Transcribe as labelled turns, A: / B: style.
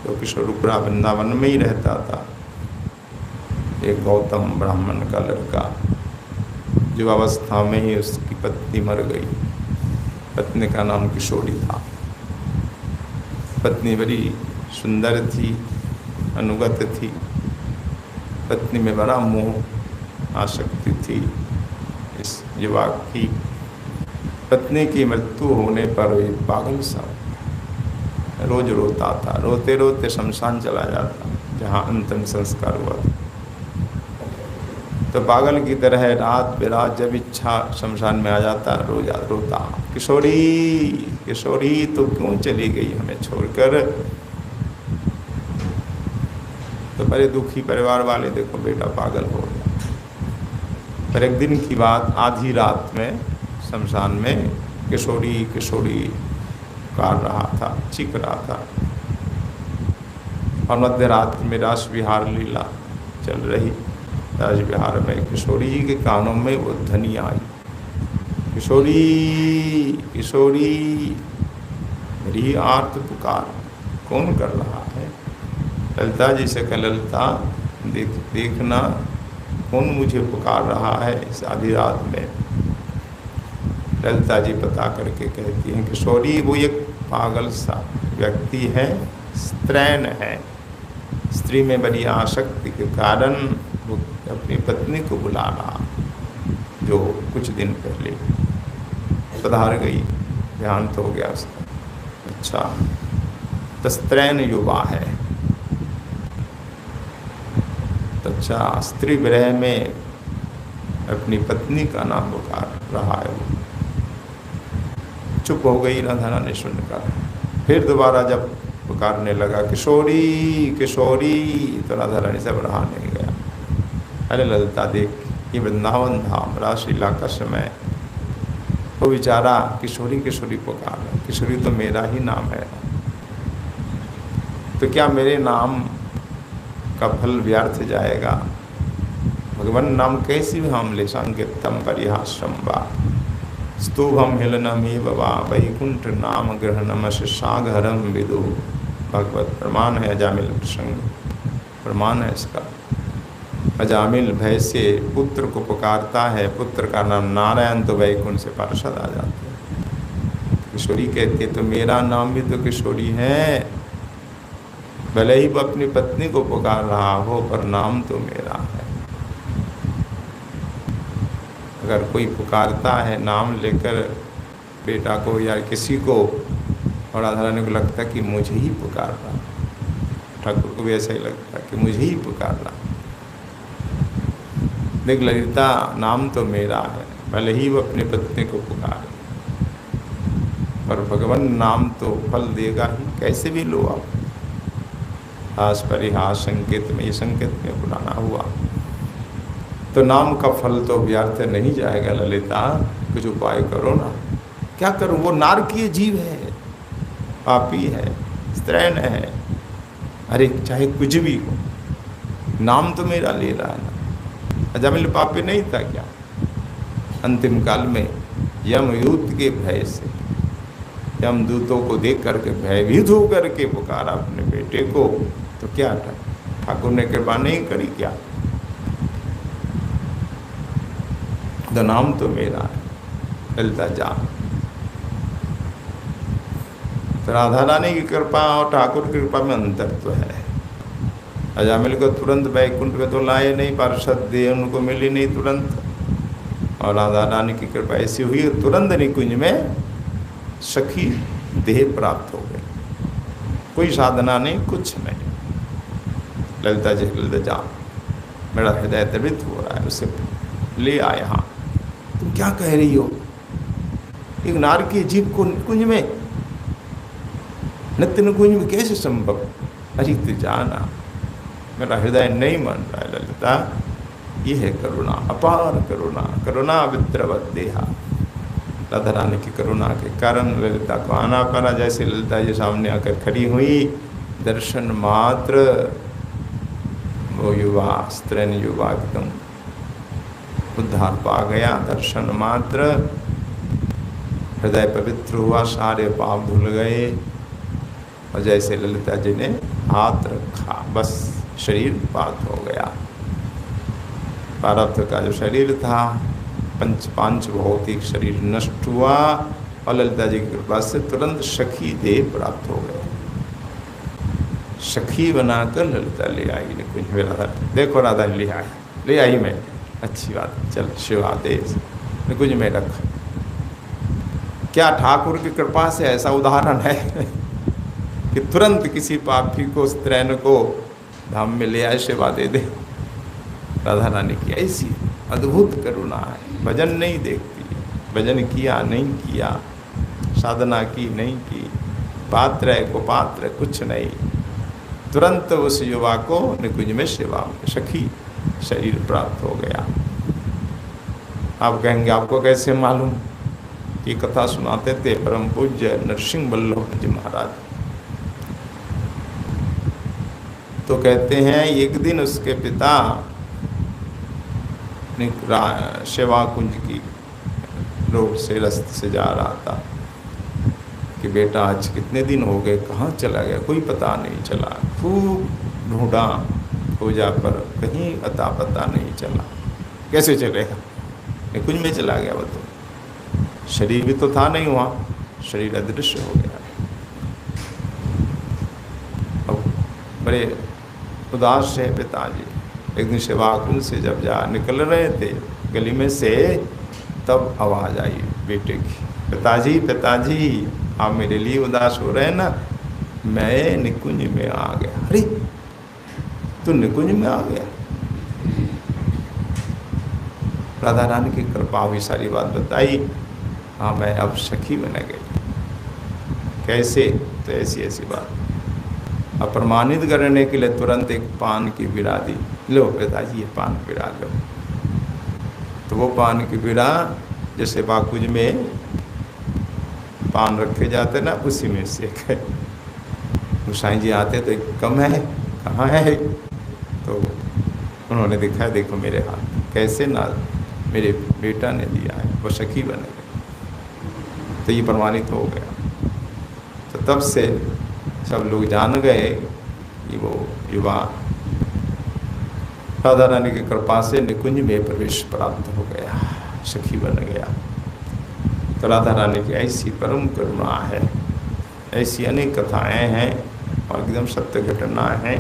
A: तो किशोरपुरा वृंदावन में ही रहता था। एक गौतम ब्राह्मण का लड़का, जो अवस्था में ही उसकी पत्नी मर गई। पत्नी का नाम किशोरी था। पत्नी बड़ी सुंदर थी, अनुगत थी। पत्नी में बड़ा मोह आसक्ति थी इस युवक की। पत्नी की मृत्यु होने पर वे पागल सा रोज रोता था। रोते रोते शमशान चला जाता जहाँ अंतिम संस्कार हुआ था। तो पागल की तरह रात बेरात जब इच्छा शमशान में आ जाता रोज रोता, किशोरी किशोरी तो क्यों चली गई हमें छोड़कर। तो बड़े दुखी परिवार वाले, देखो बेटा पागल हो गया। पर एक दिन की बात, आधी रात में शमशान में किशोरी किशोरी पुकार रहा था, चीख रहा था। और मध्य रात में रास विहार लीला चल रही। राज विहार में किशोरी जी के कानों में वो ध्वनि आई, किशोरी किशोरी मेरी आर्त पुकार। कौन कर रहा है? ललिता जी से कह, ललिता देखना कौन मुझे पुकार रहा है इस आधी रात में। ललिता जी पता करके कहती हैं, किशोरी वो एक पागल सा व्यक्ति है, स्त्रैण है। स्त्री में बड़ी आसक्ति के कारण वो अपनी पत्नी को बुला रहा, जो कुछ दिन पहले पधार गई, देहांत हो गया उसका। अच्छा, तो स्त्रैण युवा है। तो अच्छा, स्त्री विरह में अपनी पत्नी का नाम पुकार रहा है। वो चुप हो गई राधा रानी सुनकर। फिर दोबारा जब पुकारने लगा, किशोरी किशोरी, तो राधा रानी से रहा नहीं गया। अरे ललिता देख, ये वृंदावन धाम रासलीला का समय, वो बेचारा किशोरी किशोरी पुकार रहा। किशोरी तो मेरा ही नाम है, तो क्या मेरे नाम का फल व्यर्थ जाएगा? भगवान नाम कैसी भी हम ले, संकीर्तम परिहासम वा स्तूभम हिलनमेव वा वैकुंठ नाम ग्रहणम सागरम विदु। भगवत प्रमाण है, अजामिल प्रसंग प्रमाण है इसका। अजामिल भय से पुत्र को पुकारता है, पुत्र का नाम नारायण, तो वैकुंठ से पार्षद आ जाते हैं। किशोरी कहती है, तो मेरा नाम भी तो किशोरी है, भले ही वो अपनी पत्नी को पुकार रहा हो, पर नाम तो मेरा है। अगर कोई पुकारता है नाम लेकर बेटा को या किसी को, और राधा रानी को लगता कि मुझे ही पुकार रहा, ठाकुर को भी ऐसा ही लगता कि मुझे ही पुकार रहा। देख ललिता, नाम तो मेरा है, भले ही वो अपनी पत्नी को पुकारे, पर भगवान नाम तो फल देगा ही, कैसे भी लो आप। हास परिहास संकेत में, ये संकेत में बुलाना हुआ, तो नाम का फल तो व्यर्थ नहीं जाएगा। ललिता कुछ उपाय करो ना। क्या करूं? वो नारकीय जीव है, पापी है, स्त्रैण है। अरे चाहे कुछ भी हो, नाम तो मेरा ले रहा है ना। अजामिल पापी नहीं था क्या? अंतिम काल में यमयूत के भय से, यमदूतों को देख करके भयभीत होकर के पुकारा अपने बेटे को, तो क्या था? ठाकुर ने कृपा नहीं करी क्या? तो नाम तो मेरा है, ललिता जा। तो राधा रानी की कृपा और ठाकुर की कृपा में अंतर तो है। अजामिल को तुरंत वैकुंठ में तो लाए नहीं, पार्षद देह उनको मिली नहीं तुरंत, और राधा रानी की कृपा ऐसी हुई तुरंत निकुंज में सखी देह प्राप्त हो गई। कोई साधना नहीं, कुछ नहीं। ललिता जी, ललिता जा, मेरा हृदय द्रवित हो रहा है, उसे ले आए। यहाँ तुम क्या कह रही हो? एक नारकीय जीव को निकुंज में, नित्य निकुंज में कैसे संभव? अरे तू जाना, मेरा हृदय नहीं मान रहा है ललिता। ये है करुणा, अपार करुणा, करुणा विद्रवत देहा। राधा रानी की करुणा के कारण ललिता को आना पड़ा। जैसे ललिता जी सामने आकर खड़ी हुई, दर्शन मात्र वो युवा, स्त्रैण युवा एकदम उद्धार पा गया। दर्शन मात्र हृदय पवित्र हुआ, सारे पाप धुल गए। और जैसे ललिता जी ने हाथ रखा बस शरीर पात हो गया। प्रारब्ध का जो शरीर था पांच भौतिक शरीर नष्ट हुआ और ललिता जी की कृपा से तुरंत सखी देह प्राप्त हो गए। सखी बनाकर ललिता ले आई निकुंज में। राधा देखो राधा ले आई मैं, अच्छी बात, चल शिव आदेश निकुंज में रख। क्या ठाकुर की कृपा से ऐसा उदाहरण है कि तुरंत किसी पापी को स्त्रैन को धाम में ले आए, सेवा दे दे। राधा रानी की ऐसी अद्भुत करुणा है। भजन नहीं देखती, भजन किया नहीं किया, साधना की नहीं की, पात्र है को पात्र कुछ नहीं, तुरंत उस युवा को निकुंज में सेवा में सखी शरीर प्राप्त हो गया। आप कहेंगे आपको कैसे मालूम? की कथा सुनाते थे परम पूज्य नरसिंह वल्लभ जी महाराज। तो कहते हैं एक दिन उसके पिता सेवा कुंज की रोड से रास्ते से जा रहा था कि बेटा आज कितने दिन हो गए, कहाँ चला गया, कोई पता नहीं चला। खूब ढूंढा खोजा पर कहीं अता पता नहीं चला। कैसे चलेगा? निकुंज में चला गया वो तो। शरीर भी तो था नहीं वहाँ, शरीर अदृश्य हो गया। अब बड़े उदास है पिताजी। एक दिन सेवा कुंज से जब निकल रहे थे गली में से, तब आवाज़ आई बेटे की, पिताजी पिताजी आप मेरे लिए उदास हो रहे हैं ना, मैं निकुंज में आ गया। अरे तू निकुंज में आ गया? राधा रानी की कृपा हुई, सारी बात बताई। हाँ मैं अब सखी बन गई। कैसे? तो ऐसी ऐसी बात। अप्रमाणित करने के लिए तुरंत एक पान की बिरा दी, लो पिताजी ये पान बिरा लो। तो वो पान की बिरा जैसे बाकुज में पान रखे जाते ना, उसी में से एक है। गोसाई जी आते तो कम है, कहाँ है? तो उन्होंने दिखाया, देखो मेरे हाथ, कैसे ना मेरे बेटा ने दिया है, वो सखी बन गए। तो ये प्रमाणित हो गया। तो तब से सब लोग जान गए कि वो युवा राधा रानी की कृपा से निकुंज में प्रवेश प्राप्त हो गया, सखी बन गया। तो राधा रानी की ऐसी परम करुणा है। ऐसी अनेक कथाएं हैं और एकदम सत्य घटना है।